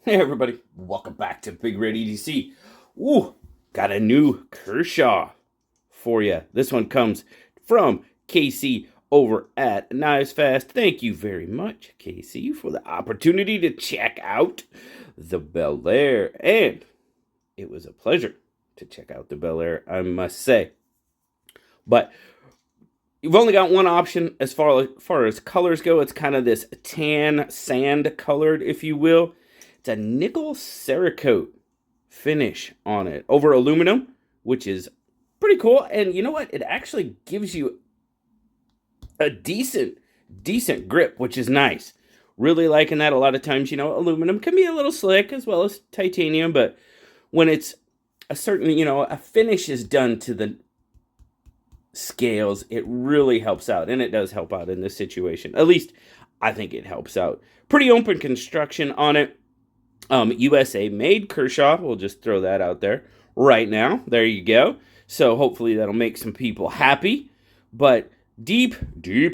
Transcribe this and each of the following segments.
Hey everybody, welcome back to BigRedEDC. Ooh, got a new Kershaw for you. This one comes from Casey over at Knives Fast. Thank you very much, Casey, for the opportunity to check out the Bel Air. And it was a pleasure to check out the Bel Air, I must say. But you've only got one option as far as colors go. It's kind of this tan sand colored, if you will. It's a nickel Cerakote finish on it over aluminum, which is pretty cool. And you know what? It actually gives you a decent grip, which is nice. Really liking that. A lot of times, aluminum can be a little slick as well as titanium, but when it's a certain, a finish is done to the scales, it really helps out, and it does help out in this situation. At least I think it helps out. Pretty open construction on it. USA made Kershaw. We'll just throw that out there right now. There you go. So hopefully that'll make some people happy. But deep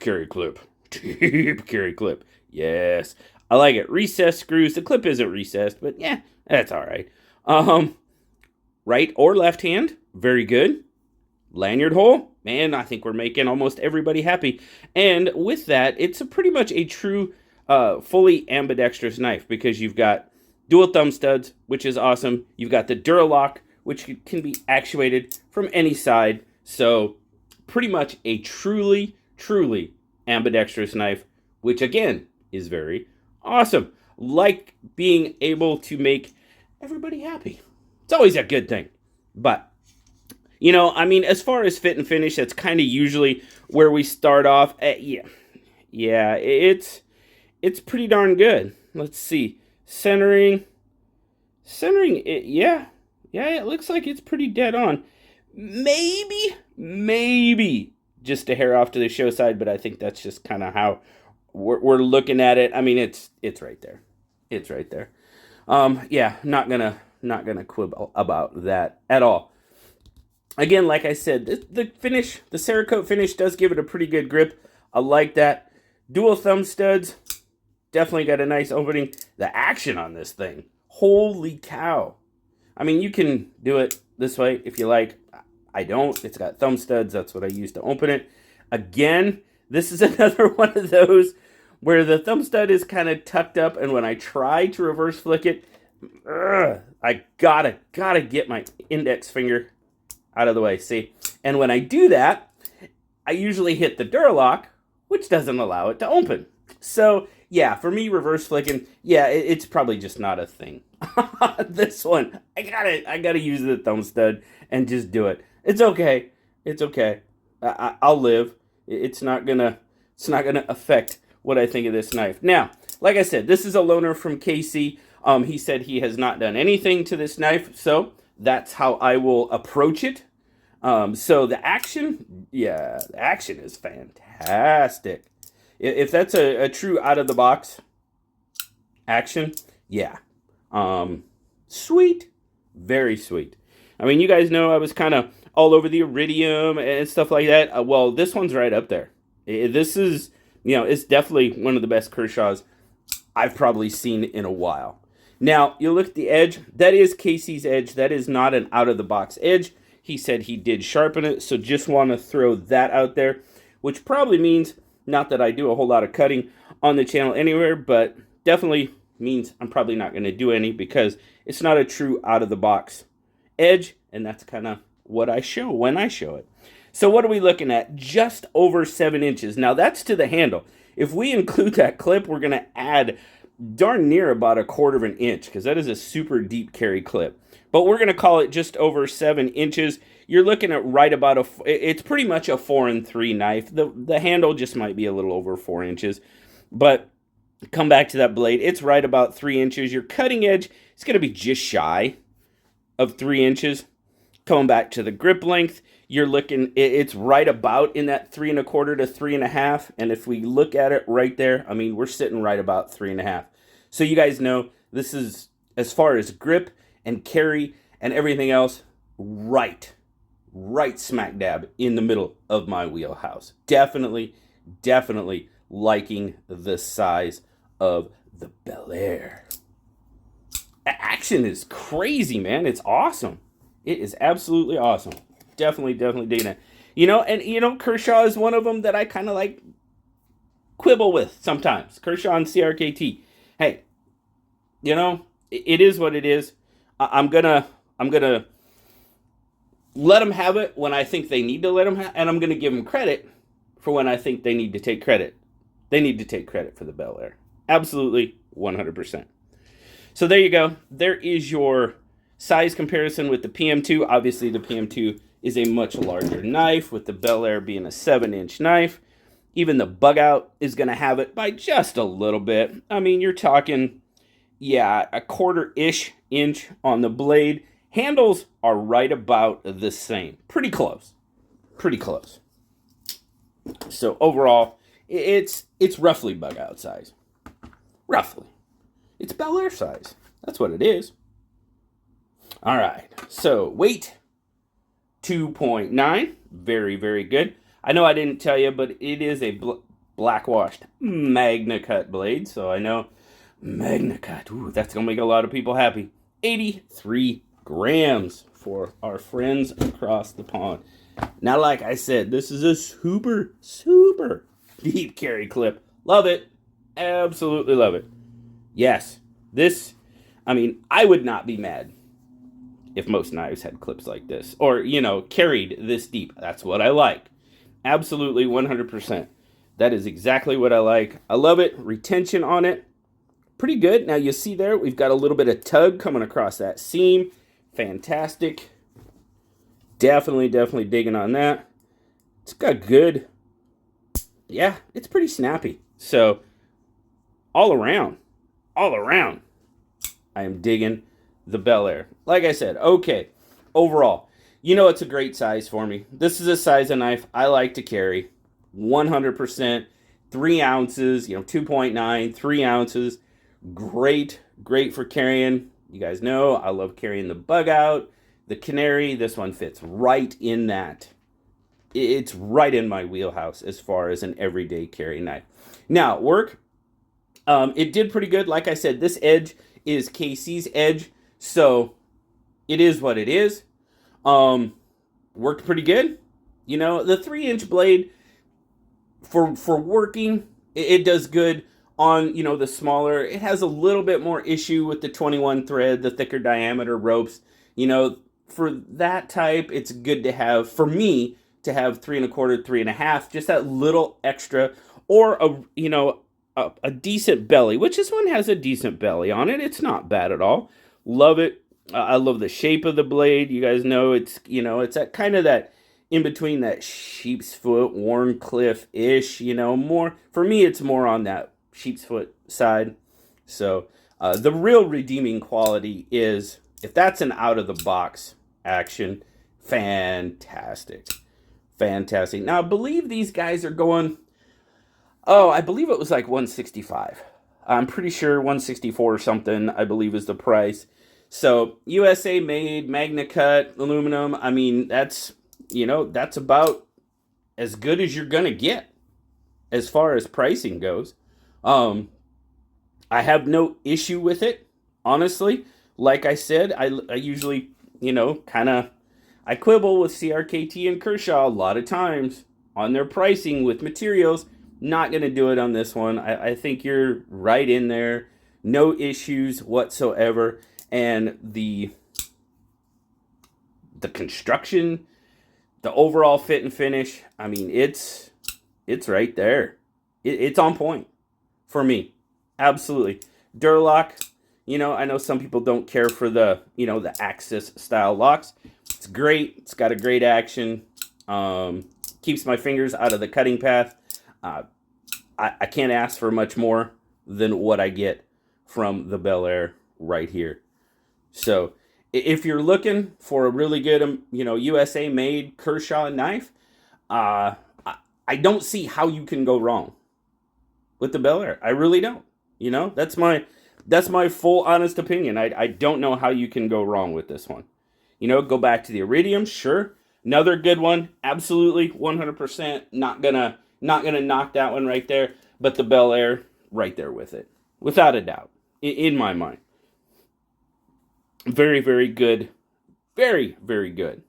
carry clip. Deep carry clip. Yes. I like it. Recessed screws. The clip isn't recessed, but yeah, that's all right. Right or left hand. Very good. Lanyard hole. Man, I think we're making almost everybody happy. And with that, it's pretty much a true fully ambidextrous knife because you've got dual thumb studs, which is awesome. You've got the Duralock, which can be actuated from any side. So pretty much a truly ambidextrous knife, which again is very awesome. Like being able to make everybody happy. It's always a good thing. But, as far as fit and finish, that's kind of usually where we start off. Yeah, it's pretty darn good. Let's see. Centering, yeah, it looks like it's pretty dead on. Maybe just a hair off to the show side, but I think that's just kind of how we're looking at it. I mean, it's right there. It's right there. Yeah, not gonna quibble about that at all. Again, like I said, the finish, the Cerakote finish does give it a pretty good grip. I like that. Dual thumb studs. Definitely got a nice opening. The action on this thing. Holy cow. I mean, you can do it this way if you like. I don't. It's got thumb studs. That's what I use to open it. Again, this is another one of those where the thumb stud is kind of tucked up, and when I try to reverse flick it, I gotta get my index finger out of the way. See? And when I do that, I usually hit the Duralock, which doesn't allow it to open. So yeah, for me, reverse flicking, yeah, it's probably just not a thing. This one, I gotta use the thumb stud and just do it. It's okay. It's okay. I'll live. It's not gonna affect what I think of this knife. Now, like I said, this is a loaner from KC. He said he has not done anything to this knife, so that's how I will approach it. So the action is fantastic. If that's a true out-of-the-box action, yeah. Sweet. Very sweet. I mean, you guys know I was kind of all over the iridium and stuff like that. Well, this one's right up there. This is, it's definitely one of the best Kershaws I've probably seen in a while. Now, you look at the edge. That is Casey's edge. That is not an out-of-the-box edge. He said he did sharpen it, so just want to throw that out there, which probably means, not that I do a whole lot of cutting on the channel anywhere, but definitely means I'm probably not going to do any because it's not a true out-of-the-box edge, and that's kind of what I show when I show it. So what are we looking at? Just over 7 inches. Now, that's to the handle. If we include that clip, we're going to add darn near about 1/4 of an inch because that is a super deep carry clip. But we're going to call it just over 7 inches. You're looking at right about it's pretty much a 4 3 knife. The handle just might be a little over 4 inches. But come back to that blade. It's right about 3 inches. Your cutting edge is going to be just shy of 3 inches. Coming back to the grip length, you're looking, it's right about in that 3 1/4 to 3 1/2. And if we look at it right there, I mean, we're sitting right about 3 1/2. So you guys know this is, as far as grip and carry and everything else, right smack dab in the middle of my wheelhouse. Definitely liking the size of the Bel Air. Action is crazy, man. It's awesome. It is absolutely awesome. Definitely digging it. And Kershaw is one of them that I kind of like quibble with sometimes. Kershaw and CRKT. Hey, it is what it is. I'm gonna let them have it when I think they need to let them have, and I'm gonna give them credit for when I think they need to take credit. They need to take credit for the Bel Air. Absolutely, 100%. So there you go. There is your size comparison with the PM2. Obviously, the PM2 is a much larger knife, with the Bel Air being a 7-inch knife. Even the bug out is going to have it by just a little bit. I mean, you're talking, yeah, a quarter-ish inch on the blade. Handles are right about the same. Pretty close. Pretty close. So overall, it's roughly bug out size. Roughly. It's Bel Air size. That's what it is. All right. So weight, 2.9. Very, very good. I know I didn't tell you, but it is a black washed Magna Cut blade. So I know Magna Cut. Ooh, that's going to make a lot of people happy. 83 grams for our friends across the pond. Now, like I said, this is a super, super deep carry clip. Love it. Absolutely love it. Yes, I would not be mad if most knives had clips like this, or, carried this deep. That's what I like. Absolutely, 100%. That is exactly what I like. I love it. Retention on it, pretty good. Now, you see there, we've got a little bit of tug coming across that seam. Fantastic. Definitely digging on that. It's got good, yeah, it's pretty snappy. So, all around, I am digging the Bel Air. Like I said, okay, overall, it's a great size for me. This is a size of knife I like to carry. 100%, 3 ounces, 2.9, 3 ounces. Great for carrying. You guys know I love carrying the bug out, the canary. This one fits right in that. It's right in my wheelhouse as far as an everyday carry knife. Now, work. It did pretty good. Like I said, this edge is KC's edge, so it is what it is. Worked pretty good. The 3-inch blade for working, it does good on, the smaller. It has a little bit more issue with the 21 thread, the thicker diameter ropes. For that type, it's good to have, for me, to have 3 1/4, 3 1/2, just that little extra, or a decent belly, which this one has a decent belly on it. It's not bad at all. Love it. I love the shape of the blade. You guys know it's that kind of that in between that sheep's foot, Warncliffe-ish, more. For me, it's more on that sheep's foot side. So the real redeeming quality is, if that's an out-of-the-box action, fantastic. Now, I believe these guys are going, I believe it was like 165. I'm pretty sure 164 or something, I believe, is the price. So, USA made, Magna Cut, aluminum. I mean, that's about as good as you're going to get as far as pricing goes. I have no issue with it, honestly. Like I said, I usually, I quibble with CRKT and Kershaw a lot of times on their pricing with materials. Not going to do it on this one. I think you're right in there. No issues whatsoever. And the construction, the overall fit and finish, I mean, it's right there. It's on point for me. Absolutely. Durlock, I know some people don't care for the, the Axis style locks. It's great. It's got a great action. Keeps my fingers out of the cutting path. I can't ask for much more than what I get from the Bel Air right here. So if you're looking for a really good, USA made Kershaw knife, I don't see how you can go wrong with the Bel Air. I really don't. That's my full honest opinion. I don't know how you can go wrong with this one. Go back to the Iridium, sure. Another good one, absolutely, 100%. Not gonna knock that one right there. But the Bel Air, right there with it, without a doubt, in my mind. Very, very good. Very, very good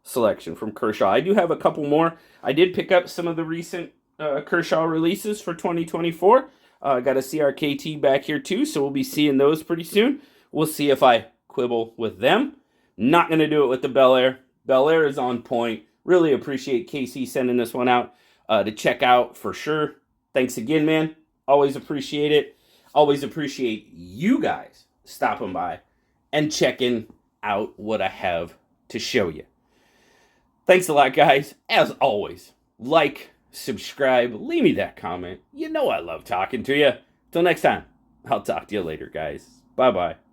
selection from Kershaw. I do have a couple more. I did pick up some of the recent Kershaw releases for 2024. I got a CRKT back here too, so we'll be seeing those pretty soon. We'll see if I quibble with them. Not going to do it with the Bel Air. Bel Air is on point. Really appreciate Casey sending this one out to check out for sure. Thanks again, man. Always appreciate it. Always appreciate you guys stopping by and checking out what I have to show you. Thanks a lot, guys. As always, like, subscribe, leave me that comment. You know I love talking to you. Till next time, I'll talk to you later, guys. Bye-bye.